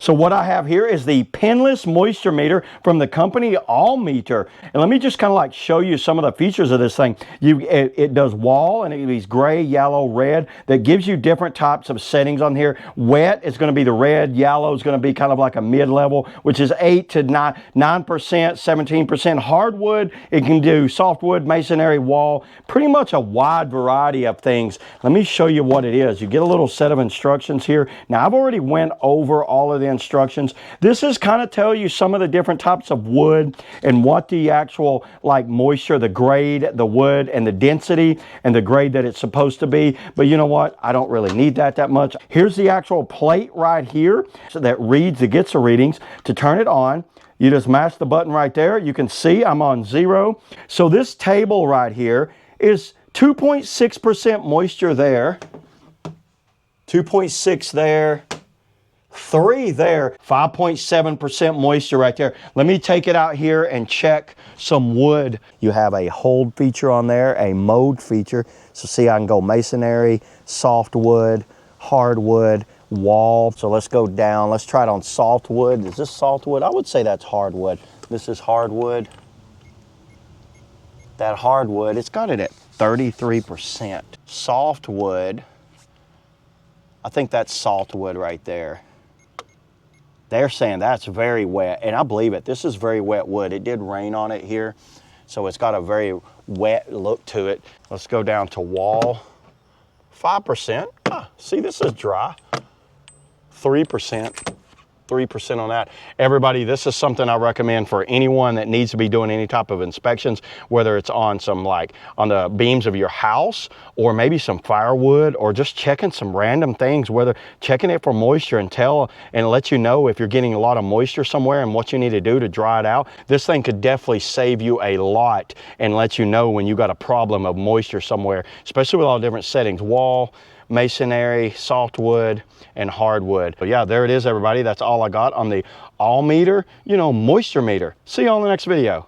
So what I have here is the pinless moisture meter from the company All Meter. And let me just kind of like show you some of the features of this thing. It does wall, and it's gray, yellow, red. That gives you different types of settings on here. Wet is going to be the red. Yellow is going to be kind of like a mid-level, which is 8 to 9%, 17%. Hardwood, it can do softwood, masonry, wall, pretty much a wide variety of things. Let me show you what it is. You get a little set of instructions here. Now I've already went over all of the instructions. This is kind of tell you some of the different types of wood and what the actual like moisture, the grade, the wood, and the density and the grade that it's supposed to be. But you know what? I don't really need that much. Here's the actual plate right here so that reads, it gets the readings. To turn it on, you just mash the button right there. You can see I'm on 0. So this table right here is 2.6% moisture there, 2.6 there, 3 there, 5.7% moisture right there. Let me take it out here and check some wood. You have a hold feature on there, a mode feature. So see, I can go masonry, softwood, hardwood, wall. So let's go down. Let's try it on softwood. Is this softwood? I would say that's hardwood. This is hardwood. That hardwood, it's got it at 33%. Softwood, I think that's saltwood right there. They're saying that's very wet, and I believe it. This is very wet wood. It did rain on it here, so it's got a very wet look to it. Let's go down to wall. 5%. See, this is dry. 3%. 3% on that. Everybody, this is something I recommend for anyone that needs to be doing any type of inspections, whether it's on some like on the beams of your house or maybe some firewood or just checking some random things, whether checking it for moisture and let you know if you're getting a lot of moisture somewhere and what you need to do to dry it out. This thing could definitely save you a lot and let you know when you got a problem of moisture somewhere, especially with all different settings, wall, masonry, softwood, and hardwood. So yeah, there it is, everybody. That's all I got on the All Meter, moisture meter. See you on the next video.